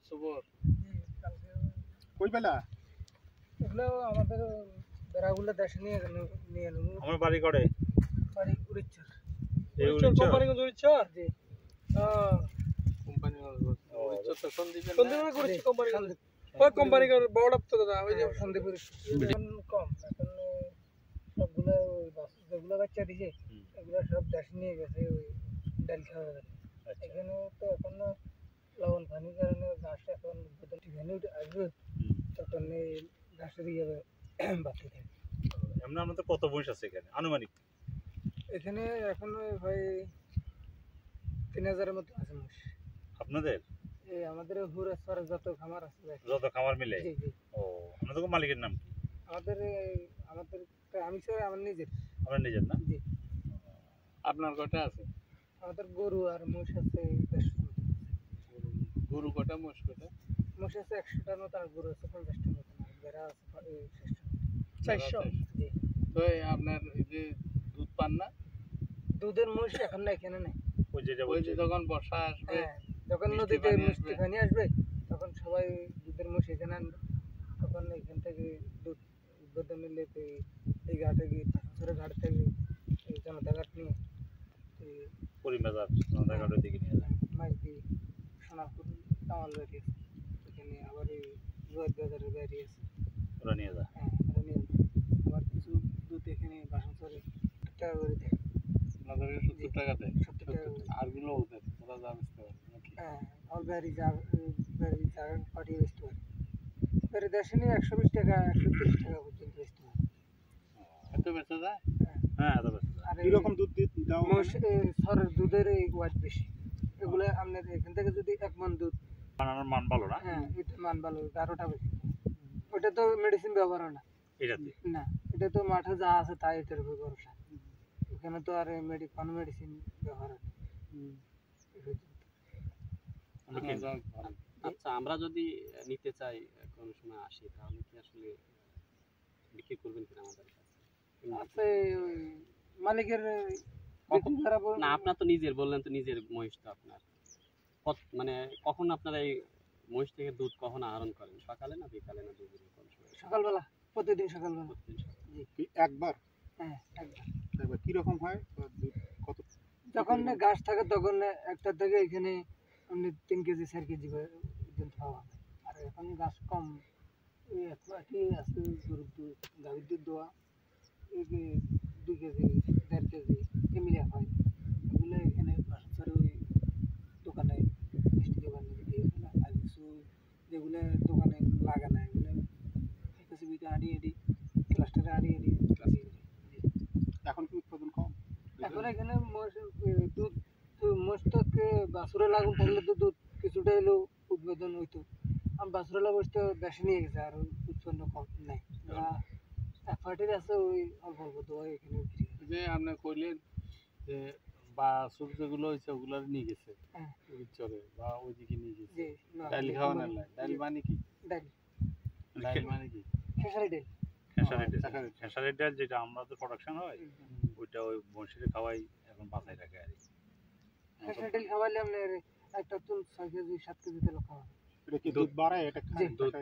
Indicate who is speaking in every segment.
Speaker 1: খবর
Speaker 2: কই পেলা?
Speaker 3: এগুলো আমাদের বেড়াগুলো দেশে নিয়ে নিয়ে নেব।
Speaker 4: আমার বাড়ি করে
Speaker 3: বাড়ি উড়িচ্ছর।
Speaker 4: কোম্পানিগঞ্জ
Speaker 3: উড়িচ্ছর জি।
Speaker 1: কোম্পানি উড়িচ্ছর তো সন্দীপের
Speaker 3: সন্দীপে করেছি কোম্পানি। ওই কোম্পানি বড় তো দাদা ওই যে সন্দীপ এখন কম এখন সবগুলো ওই বাস যেগুলো বাচ্চা দিছে এগুলো সব দেশে নিয়ে গেছে ওই ডাল খাওয়া যাবে। এখানে তো এখন লবণ পানির কারণে গাছ এখন ঠিকানে আসবে তখন এই গাছের ইয়ে বাড়তে থাকে।
Speaker 4: এমনি আমাদের কত বয়স আছে এখানে আনুমানিক?
Speaker 3: এখানে এখন ভাই 3000-এর মতো আছে মোষ।
Speaker 4: আপনাদের
Speaker 3: এই আমাদের হুরে সরে যত খামার আছে
Speaker 4: যত খামার মিলে?
Speaker 3: জি জি।
Speaker 4: ও আপনাদের মালিকের নাম কি?
Speaker 3: আমাদের আমি স্যার আমার নিজের।
Speaker 4: আপনার নিজের না?
Speaker 3: জি।
Speaker 1: আপনার কটা আছে?
Speaker 3: আমাদের গরু আর মোষ আছে 150 মতো।
Speaker 1: গরু কটা মোষ কটা?
Speaker 3: মোষ আছে 100টার মতো আর গরু আছে 50টার মতো আর ভেড়া আছে 400 জি।
Speaker 1: তো আপনার এই যে দুধ পান না?
Speaker 3: দুধের মোষ এখন না এখানে নেই।
Speaker 4: ওই যে
Speaker 1: ওই যে যখন বর্ষা আসবে
Speaker 3: হ্যাঁ যখন
Speaker 1: মিষ্টি
Speaker 3: নদীতে
Speaker 1: পানি
Speaker 3: মিষ্টি
Speaker 1: আসবে।
Speaker 3: পানি আসবে তখন সবাই দুধের মোষ এখানে আনবে তখন এখান থেকে দুধ উদ্বোধন নিলে এই ঘাটে গিয়ে পাশাপাশি ঘাট থেকে এই জনতা ঘাট নিয়ে
Speaker 4: পরিমেজার নদাঘাটের দিকে নিয়ে যায়।
Speaker 3: মাছ দিয়ে সোনারপুর কামাল বাড়ি আছে এখানে আবার এই জোয়ার বাজারের বাড়ি আছে
Speaker 4: ওরা নিয়ে যায়।
Speaker 3: হ্যাঁ ওরা নিয়ে যায়। আবার কিছু দুধ এখানে বাসনসরে টাকা করে দেয়।
Speaker 1: আপনাদের 70 টাকা দেয়
Speaker 3: 70 টাকা করে।
Speaker 1: আরগুলো ওদের ওরা যা বেচতে পারে নাকি?
Speaker 3: হ্যাঁ আর বাড়ি জায়গা পাঠিয়ে বেচতে পারে এবারে দেশে নিয়ে 120 টাকা 130 টাকা পর্যন্ত বেচতে পারে।
Speaker 1: এত বেচা যায়?
Speaker 4: হ্যাঁ এত বেশি।
Speaker 3: আর
Speaker 2: কি রকম দুধ দাও?
Speaker 3: সরের দুধের এই ওয়াট বেশি এগুলো আপনার এখান থেকে যদি 1 মণ দুধ
Speaker 4: বানানোর মান ভালো না?
Speaker 3: হ্যাঁ এটা মান ভালো 12টা বেশি। ওটা তো মেডিসিন ব্যবহার হয় না
Speaker 4: এটাতে
Speaker 3: না এটা তো মাঠে যা আছে তাই এটার উপর ভরসা এখানে তো আর কোনো মেডিসিন ব্যবহার হয় না।
Speaker 5: আচ্ছা আমরা যদি নিতে চাই কোনো সময় আসি তাহলে কি আসলে বিক্রি করবেন কিনা আমাদের কাছে?
Speaker 3: আছে ওই মালিকের
Speaker 5: না আপনার তো নিজের বললেন তো নিজের মহিষ তো আপনার মানে কখন আপনারা এই মহিষ থেকে দুধ কখন আহরণ করেন? সকালে না বিকালে না দুপুরে কোন সময়?
Speaker 3: সকালবেলা প্রতিদিন সকালবেলা
Speaker 5: প্রতিদিন সকালে।
Speaker 3: জি
Speaker 2: একবার
Speaker 3: হ্যাঁ একবার
Speaker 2: একবার কি রকম হয় দুধ কত?
Speaker 3: যখন গাছ থাকে তখন একটা থেকে এখানে আপনি 3 কেজি 4 কেজি পর্যন্ত পাওয়া যায়। আর এখন গাছ কম ওই একই আছে গরুর দুধ গাভীর দুধ দেওয়া 2 কেজি 1.5 কেজি এমনি হয় এগুলো এখানে বাসার ওই দোকানে মিষ্টি দোকানে দিয়ে ফেলা আর কিছু যেগুলো দোকানে লাগে না এগুলো কাছে বিকে আড়ি ক্লাস্টারে আড়ি
Speaker 2: এখন কি উৎপাদন কম?
Speaker 3: এখন এখানে দুধ মোষটাকে বাছুরে লাগুন থাকলে তো দুধ কিছুটা এলেও উৎপাদন হইতো আর বাছুরে লাগ তো বেশি নিয়ে গেছে আর উৎপন্ন কম নাই এক পার্টির আছে ওই অল্প অল্প দোয়া এখানে বিক্রি করে।
Speaker 1: যে আপনি কইলেন যে বাছুর যেগুলো হয়েছে ওগুলো নিয়ে গেছে
Speaker 3: হ্যাঁ
Speaker 1: চরে বা ওইদিকে নিয়ে গেছে
Speaker 3: জি
Speaker 1: ডাল খাওয়া না ডাল মানে কি?
Speaker 3: ডাল
Speaker 1: ডাল মানে কি?
Speaker 3: খেসারি ডাল
Speaker 4: খেসারির ডাল যেটা আমাদের প্রোডাকশন হয় ওইটা ওই বংশীরে খাওয়াই এখন বাঁচাই রাখে আর কি।
Speaker 3: খেসারি ডাল খাওয়ালে আপনার একটা তুল 6 কেজি 7 কেজি তেল খাওয়া
Speaker 2: এটা কি দুধ বাড়ায়? এটা
Speaker 3: জি
Speaker 5: দুধ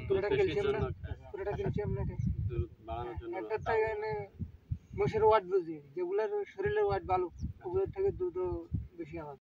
Speaker 3: পুরোটা
Speaker 5: বেশির
Speaker 3: ক্যালসিয়াম না
Speaker 5: জন্য
Speaker 3: পুরোটা ক্যালসিয়াম না
Speaker 5: দুধ বাড়ানোর জন্য
Speaker 3: একটা থেকে মোষের ওয়াট বুঝি যেগুলোর শরীরের ওয়াট ভালো ওগুলোর থেকে দুধও বেশি আলাদা।